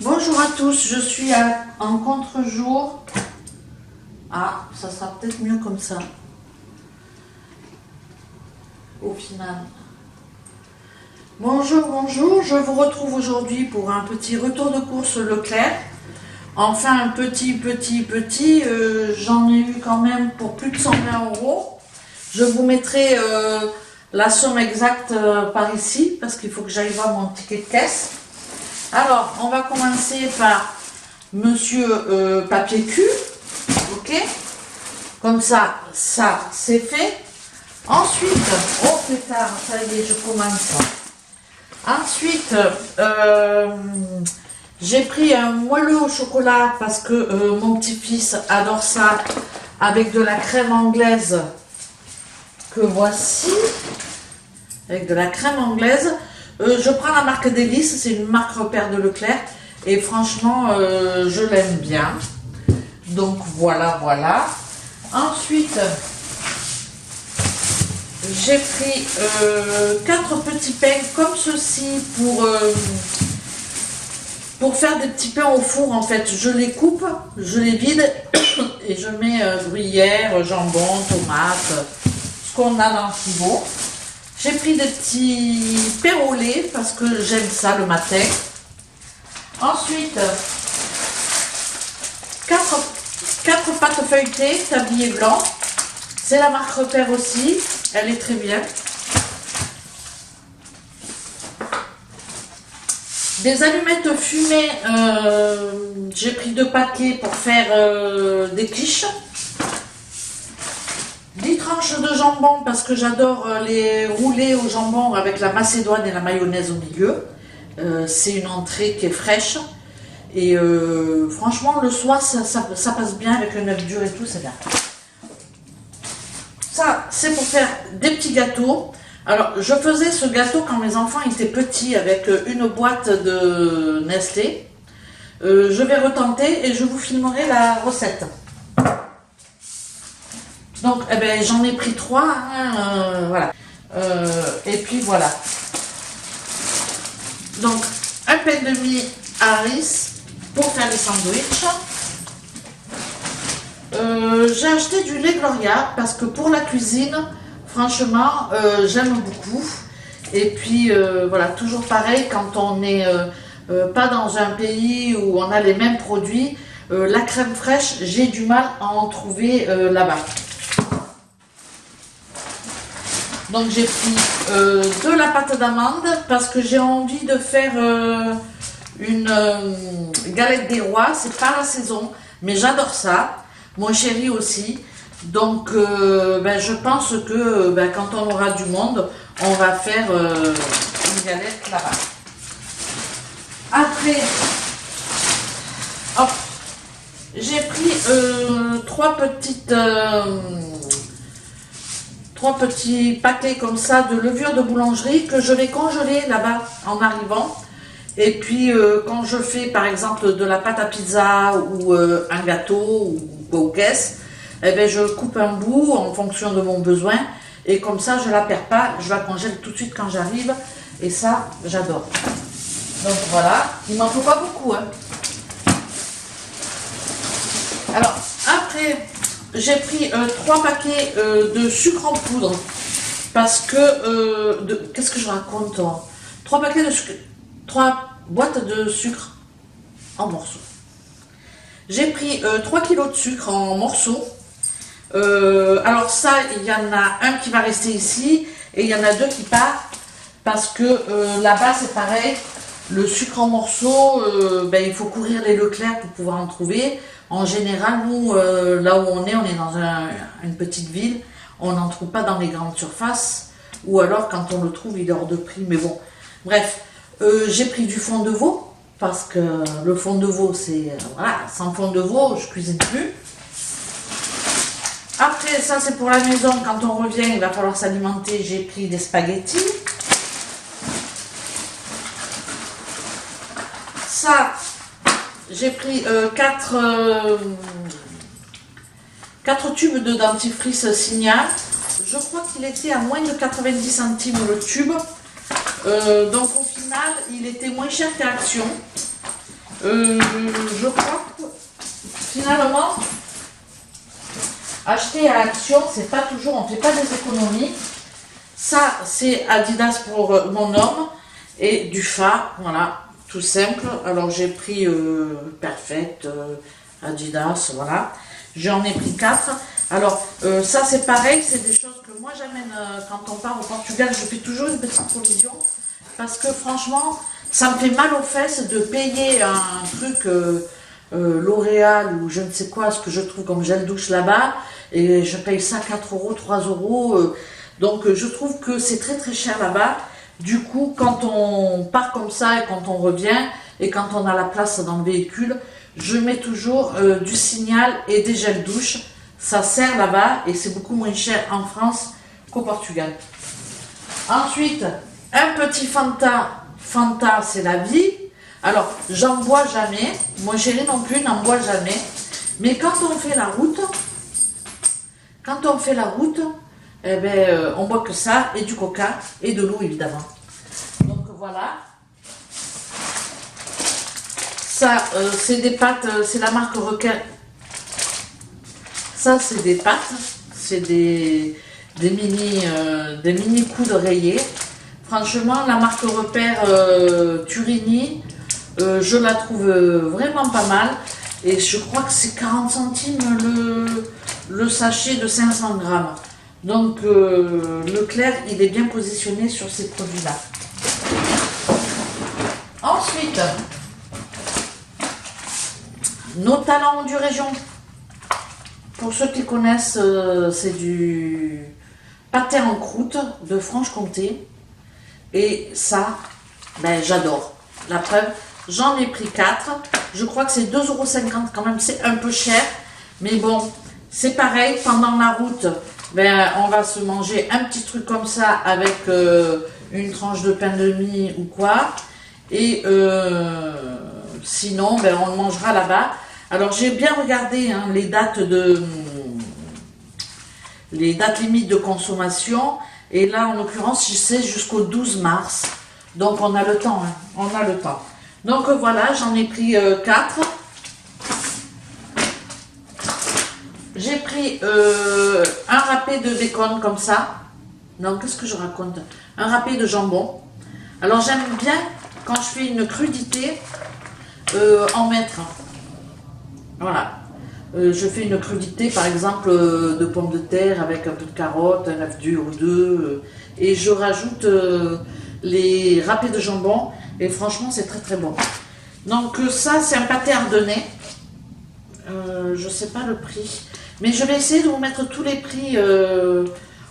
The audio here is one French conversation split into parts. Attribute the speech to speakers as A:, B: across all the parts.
A: Bonjour à tous, je suis en contre-jour. Ah, ça sera peut-être mieux comme ça. Au final. Bonjour, bonjour, je vous retrouve aujourd'hui pour un petit retour de course Leclerc. Enfin, un petit, j'en ai eu quand même pour plus de 120 €. Je vous mettrai la somme exacte par ici, parce qu'il faut que j'aille voir mon ticket de caisse. Alors, on va commencer par Monsieur Papier Cul, ok? Comme ça c'est fait. Ensuite, oh pétard, ça y est, je commence. Ensuite, j'ai pris un moelleux au chocolat parce que mon petit-fils adore ça, avec de la crème anglaise que voici, avec de la crème anglaise. Je prends la marque Délice, c'est une marque repère de Leclerc et franchement je l'aime bien. Donc voilà. Ensuite, j'ai pris 4 petits pains comme ceci pour faire des petits pains au four. En fait, je les coupe, je les vide et je mets gruyère, jambon, tomate, ce qu'on a dans le frigo. J'ai pris des petits pains au lait parce que j'aime ça le matin. Ensuite, 4 pâtes feuilletées, tablier blanc. C'est la marque Repère aussi, elle est très bien. Des allumettes fumées, j'ai pris 2 paquets pour faire des quiches. 10 tranches de jambon parce que j'adore les rouler au jambon avec la macédoine et la mayonnaise au milieu. C'est une entrée qui est fraîche. Et franchement, le soir, ça passe bien avec le œuf dur et tout, c'est bien. Ça, c'est pour faire des petits gâteaux. Alors, je faisais ce gâteau quand mes enfants étaient petits avec une boîte de Nestlé. Je vais retenter et je vous filmerai la recette. Donc, eh ben, j'en ai pris 3, hein, voilà. Et puis voilà. Donc, un pain de mie Harris pour faire les sandwichs. J'ai acheté du lait Gloria parce que pour la cuisine, franchement, j'aime beaucoup. Et puis, voilà, toujours pareil, quand on n'est pas dans un pays où on a les mêmes produits, la crème fraîche, j'ai du mal à en trouver là-bas. Donc j'ai pris de la pâte d'amande parce que j'ai envie de faire une galette des rois. C'est pas la saison, mais j'adore ça. Mon chéri aussi. Donc je pense que quand on aura du monde, on va faire une galette là-bas. Après, hop, j'ai pris 3 petits paquets comme ça de levure de boulangerie que je vais congeler là-bas en arrivant. Et puis quand je fais par exemple de la pâte à pizza ou un gâteau ou aux caisses, eh ben, je coupe un bout en fonction de mon besoin et comme ça je la perds pas, je la congèle tout de suite quand j'arrive et ça j'adore. Donc voilà, il m'en faut pas beaucoup, hein. Alors après, j'ai pris 3 paquets de sucre en poudre parce que qu'est-ce que je raconte, 3 paquets de sucre, 3 boîtes de sucre en morceaux. J'ai pris 3 kilos de sucre en morceaux. Alors ça, il y en a un qui va rester ici et il y en a 2 qui partent parce que là-bas c'est pareil. Le sucre en morceaux, il faut courir les Leclerc pour pouvoir en trouver. En général, nous, là où on est dans une petite ville, on n'en trouve pas dans les grandes surfaces. Ou alors, quand on le trouve, il est hors de prix. Mais bon, bref, j'ai pris du fond de veau. Parce que le fond de veau, c'est... voilà, sans fond de veau, je cuisine plus. Après, ça, c'est pour la maison. Quand on revient, il va falloir s'alimenter. J'ai pris des spaghettis. Ça, j'ai pris 4 tubes de dentifrice Signal. Je crois qu'il était à moins de 90 centimes le tube. Donc au final, il était moins cher qu'à Action. Je crois que finalement, acheter à l'action, c'est pas toujours, on fait pas des économies. Ça, c'est Adidas pour mon homme et du Fa, voilà, tout simple. Alors j'ai pris Perfect, Adidas, voilà. J'en ai pris 4. Alors ça c'est pareil, c'est des choses que moi j'amène quand on part au Portugal. Je fais toujours une petite provision parce que franchement, ça me fait mal aux fesses de payer un truc L'Oréal ou je ne sais quoi, ce que je trouve comme gel douche là-bas, et je paye ça 4 euros, 3 euros. Donc je trouve que c'est très très cher là-bas. Du coup, quand on part comme ça et quand on revient, et quand on a la place dans le véhicule, je mets toujours du Signal et des gels douche. Ça sert là-bas et c'est beaucoup moins cher en France qu'au Portugal. Ensuite, un petit Fanta. Fanta, c'est la vie. Alors, j'en bois jamais. Mon chéri non plus n'en boit jamais. Mais quand on fait la route, eh ben, on boit que ça, et du coca, et de l'eau évidemment. Donc voilà. Ça, c'est des pâtes, c'est la marque Requin. Ça, c'est des pâtes, c'est des mini coudes rayés. Franchement, la marque Repère Turini, je la trouve vraiment pas mal. Et je crois que c'est 40 centimes le sachet de 500 grammes. Donc, Leclerc, il est bien positionné sur ces produits-là. Ensuite, nos talents du région. Pour ceux qui connaissent, c'est du pâté en croûte de Franche-Comté. Et ça, ben, j'adore. La preuve, j'en ai pris 4. Je crois que c'est 2,50 € quand même, c'est un peu cher. Mais bon, c'est pareil, pendant la route, ben, on va se manger un petit truc comme ça avec une tranche de pain de mie ou quoi. Et sinon, ben, on le mangera là-bas. Alors j'ai bien regardé hein, les dates limites de consommation. Et là, en l'occurrence, c'est jusqu'au 12 mars. Donc on a le temps, hein, on a le temps. Donc voilà, j'en ai pris 4. J'ai pris un râpé de bacon comme ça. Non, qu'est-ce que je raconte? Un râpé de jambon. Alors j'aime bien, quand je fais une crudité, en mettre. Voilà. Je fais une crudité, par exemple, de pommes de terre avec un peu de carotte, un œuf dur ou deux. Et je rajoute les râpés de jambon. Et franchement, c'est très très bon. Donc ça, c'est un pâté ardennais. Je ne sais pas le prix. Mais je vais essayer de vous mettre tous les prix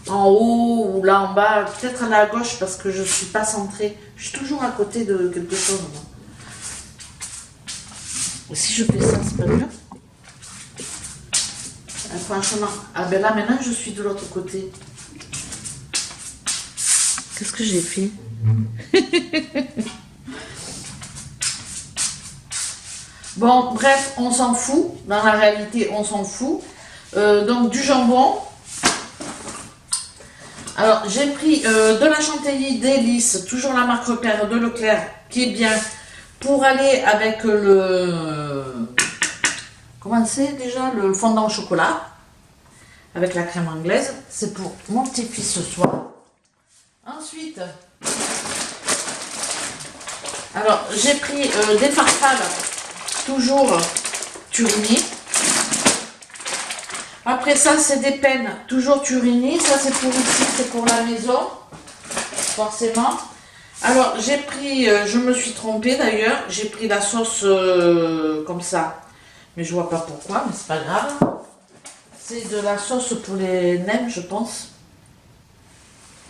A: en haut ou là en bas. Peut-être là à gauche parce que je ne suis pas centrée. Je suis toujours à côté de quelque chose. Moi. Et si je fais ça, c'est pas mieux. Franchement, ah ben là maintenant je suis de l'autre côté. Qu'est-ce que j'ai fait? Bon, bref, on s'en fout. Dans la réalité, on s'en fout. Donc du jambon. Alors j'ai pris de la chantilly délice, toujours la marque Repère de Leclerc, qui est bien pour aller avec le... Comment c'est déjà? Le fondant au chocolat. Avec la crème anglaise. C'est pour mon petit-fils ce soir. Ensuite, alors j'ai pris des farfales, toujours Turini. Après ça, c'est des pennes, toujours Turini. Ça, c'est pour ici, c'est pour la maison, forcément. Alors, j'ai pris, je me suis trompée d'ailleurs, j'ai pris la sauce comme ça. Mais je vois pas pourquoi, mais c'est pas grave. C'est de la sauce pour les nems, je pense.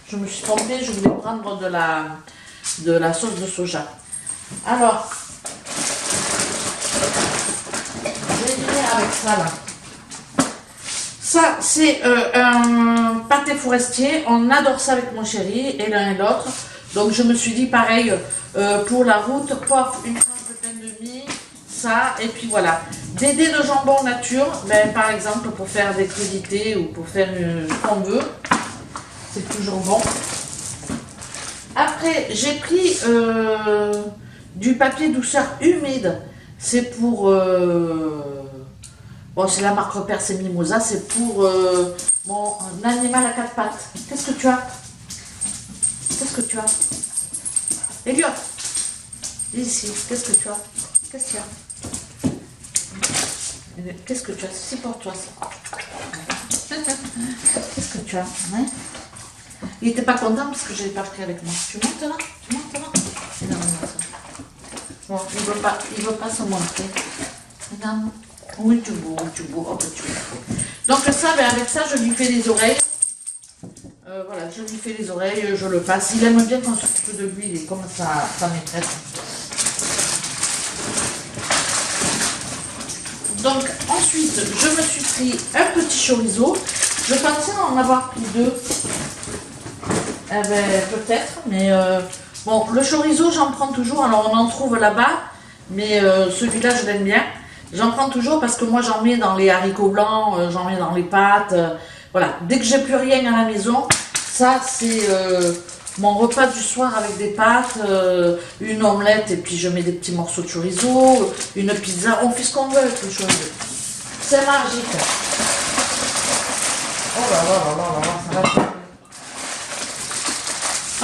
A: Je me suis trompée, je voulais prendre de la sauce de soja. Alors, je vais venir avec ça là. Ça, c'est un pâté forestier. On adore ça avec mon chéri, et l'un et l'autre. Donc, je me suis dit pareil, pour la route, pof, une tranche de pain de mie, ça, et puis voilà. Des dés de jambon nature, ben, par exemple, pour faire des crudités ou pour faire ce qu'on veut. C'est toujours bon. Après, j'ai pris du papier douceur humide. C'est pour... bon, c'est la marque repère, c'est Mimosa. C'est pour mon animal à quatre pattes. Qu'est-ce que tu as? Qu'est-ce que tu as? Elliot, viens ici. Qu'est-ce que tu as? Qu'est-ce que tu as? Qu'est-ce que tu as? C'est pour toi, ça. Qu'est-ce que tu as? Hein? Il n'était pas content parce que je l'ai pas pris avec moi. Tu montes là? Tu montes là? Non, non, ça. Bon, il veut pas se montrer. Regarde. Oui, tu beau, tu beau. Oh, tu beau. Donc ça, ben, avec ça, je lui fais les oreilles. Voilà, je lui fais les oreilles, je le passe. Il aime bien qu'on s'occupe de lui, il est comme sa maîtresse. Donc ensuite, je me suis pris un petit chorizo. Je pensais en avoir pris deux. Eh ben, peut-être, mais bon, le chorizo, j'en prends toujours. Alors, on en trouve là-bas, mais celui-là, je l'aime bien. J'en prends toujours parce que moi, j'en mets dans les haricots blancs, j'en mets dans les pâtes. Voilà, dès que j'ai plus rien à la maison, ça, c'est mon repas du soir avec des pâtes, une omelette, et puis je mets des petits morceaux de chorizo, une pizza. On fait ce qu'on veut avec le chorizo. C'est magique. Oh là là là là là, ça va.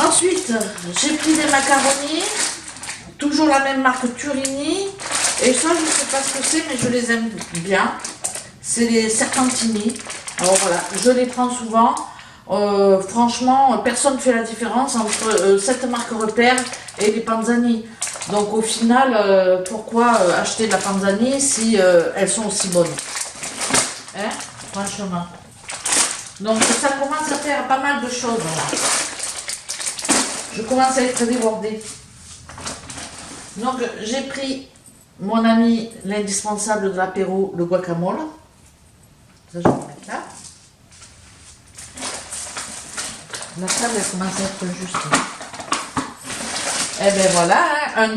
A: Ensuite, j'ai pris des macaronis, toujours la même marque Turini, et ça je ne sais pas ce que c'est, mais je les aime bien. C'est les Serpentini. Alors voilà, je les prends souvent. Franchement, personne ne fait la différence entre cette marque repère et les Panzani. Donc au final, pourquoi acheter de la Panzani si elles sont aussi bonnes? Hein? Franchement. Donc ça commence à faire pas mal de choses là. Je commence à être débordée. Donc, j'ai pris mon ami, l'indispensable de l'apéro, le guacamole. Ça, je vais le mettre là. La table, elle commence à être juste. Et bien voilà, hein,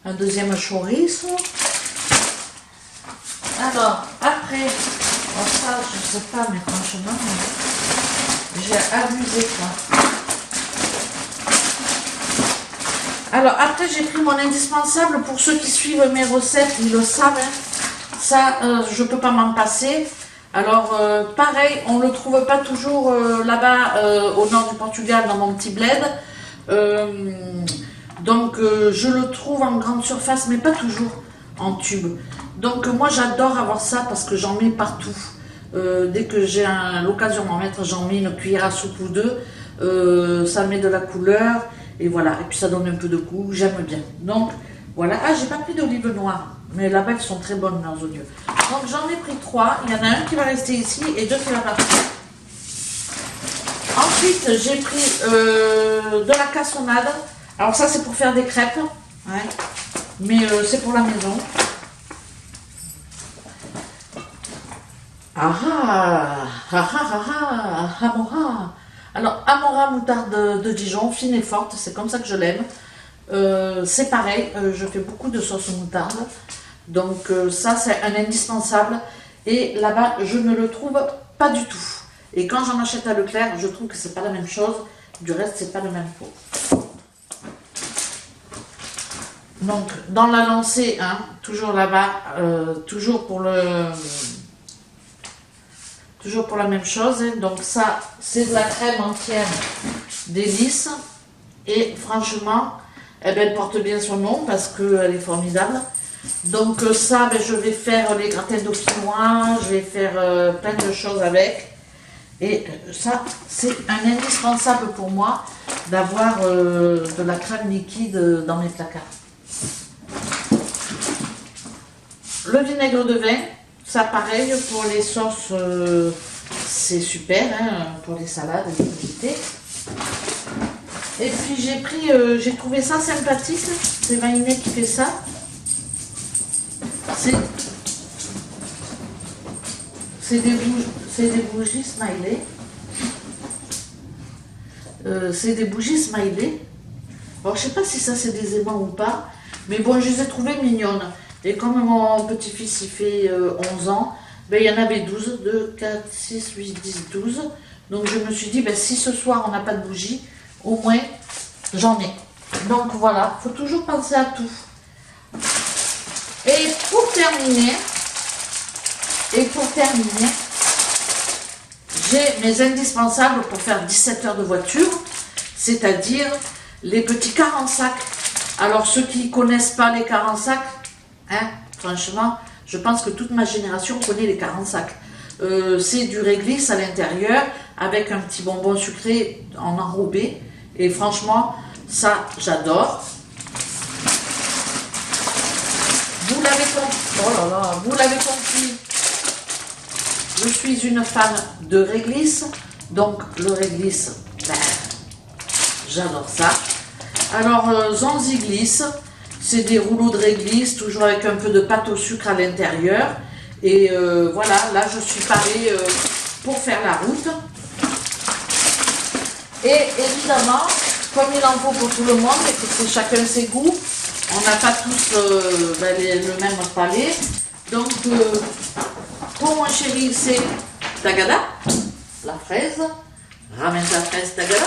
A: un deuxième chorizo. Alors, après, oh, ça, je sais pas, mais franchement, j'ai abusé quoi. Alors après j'ai pris mon indispensable, pour ceux qui suivent mes recettes, ils le savent, hein. Ça je peux pas m'en passer. Alors pareil, on le trouve pas toujours là-bas au nord du Portugal, dans mon petit bled. Donc je le trouve en grande surface, mais pas toujours en tube. Donc moi j'adore avoir ça parce que j'en mets partout. Dès que j'ai l'occasion d'en mettre, j'en mets une cuillère à soupe ou deux. Ça met de la couleur et voilà. Et puis ça donne un peu de goût, j'aime bien. Donc voilà. Ah, j'ai pas pris d'olive noire, mais là-bas elles sont très bonnes leurs oignons. Donc j'en ai pris 3. Il y en a un qui va rester ici et 2 qui va partir. Ensuite j'ai pris de la cassonade. Alors ça c'est pour faire des crêpes, ouais. Mais c'est pour la maison. Ah ah ah ah ah ah Amora. Alors Amora moutarde de Dijon, fine et forte, c'est comme ça que je l'aime. C'est pareil, je fais beaucoup de sauce moutarde. Donc ça c'est un indispensable. Et là-bas je ne le trouve pas du tout. Et quand j'en achète à Leclerc, je trouve que c'est pas la même chose. Du reste c'est pas le même pot. Donc dans la lancée, hein, toujours là-bas, toujours pour la même chose, hein. Donc ça, c'est de la crème entière d'Hélice. Et franchement, eh ben, elle porte bien son nom parce qu'elle est formidable. Donc ça, ben, je vais faire les gratins dauphinois, je vais faire plein de choses avec. Et ça, c'est un indispensable pour moi d'avoir de la crème liquide dans mes placards. Le vinaigre de vin. Ça pareil pour les sauces, c'est super, hein, pour les salades, les crudités. Et puis j'ai pris, j'ai trouvé ça sympathique, c'est Vainet qui fait ça. C'est des bougies smiley. C'est des bougies smiley. Alors je sais pas si ça c'est des aimants ou pas, mais bon je les ai trouvées mignonnes. Et comme mon petit-fils il fait 11 ans, ben, il y en avait 12, 2, 4, 6, 8, 10, 12. Donc je me suis dit, ben, si ce soir on n'a pas de bougie, au moins j'en ai. Donc voilà, il faut toujours penser à tout. pour terminer, j'ai mes indispensables pour faire 17 heures de voiture, c'est-à-dire les petits 40 sacs. Alors ceux qui ne connaissent pas les 40 sacs, hein, franchement, je pense que toute ma génération connaît les 40 sacs. C'est du réglisse à l'intérieur avec un petit bonbon sucré en enrobé. Et franchement, ça, j'adore. Vous l'avez compris, oh là là, vous l'avez compris, je suis une fan de réglisse. Donc le réglisse, ben, j'adore ça. Alors, Zanziglisse, c'est des rouleaux de réglisse, toujours avec un peu de pâte au sucre à l'intérieur. Et voilà, là je suis parée pour faire la route. Et évidemment, comme il en faut pour tout le monde, et que c'est chacun ses goûts, on n'a pas tous le même palais. Donc, pour mon chéri, c'est Tagada, la fraise. Ramène ta fraise Tagada.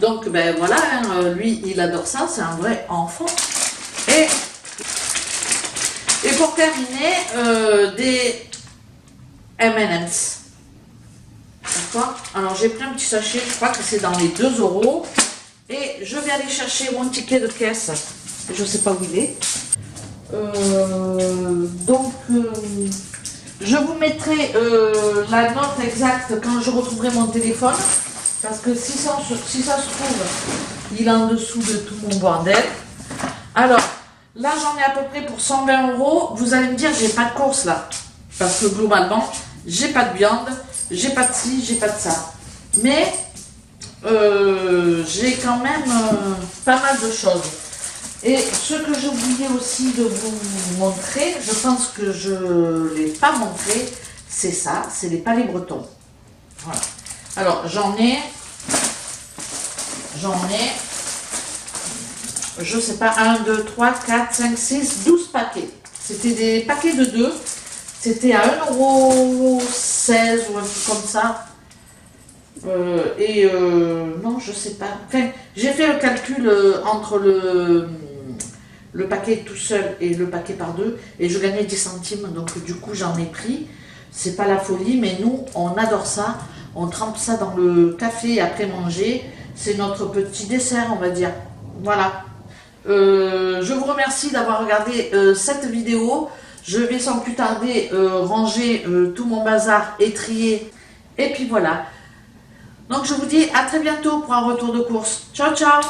A: Donc, ben voilà, hein, lui, il adore ça, c'est un vrai enfant. Et pour terminer, des M&M's. D'accord? Alors, j'ai pris un petit sachet, je crois que c'est dans les 2 €. Et je vais aller chercher mon ticket de caisse. Je ne sais pas où il est. Je vous mettrai la note exacte quand je retrouverai mon téléphone. Parce que si ça se trouve, il est en dessous de tout mon bordel. Alors, là, j'en ai à peu près pour 120 €. Vous allez me dire, j'ai pas de course là. Parce que globalement, j'ai pas de viande, j'ai pas de ci, j'ai pas de ça. Mais j'ai quand même pas mal de choses. Et ce que j'ai oublié aussi de vous montrer, je pense que je ne l'ai pas montré, c'est ça, c'est les palets bretons. Voilà. Alors j'en ai, je sais pas, 1, 2, 3, 4, 5, 6, 12 paquets. C'était des paquets de 2, c'était à 1,16 € ou un truc comme ça. Non, je sais pas. Enfin, j'ai fait le calcul entre le paquet tout seul et le paquet par 2 et je gagnais 10 centimes, donc du coup j'en ai pris. C'est pas la folie, mais nous on adore ça. On trempe ça dans le café après manger. C'est notre petit dessert, on va dire. Voilà. Je vous remercie d'avoir regardé cette vidéo. Je vais sans plus tarder ranger tout mon bazar et trier. Et puis voilà. Donc je vous dis à très bientôt pour un retour de course. Ciao ciao!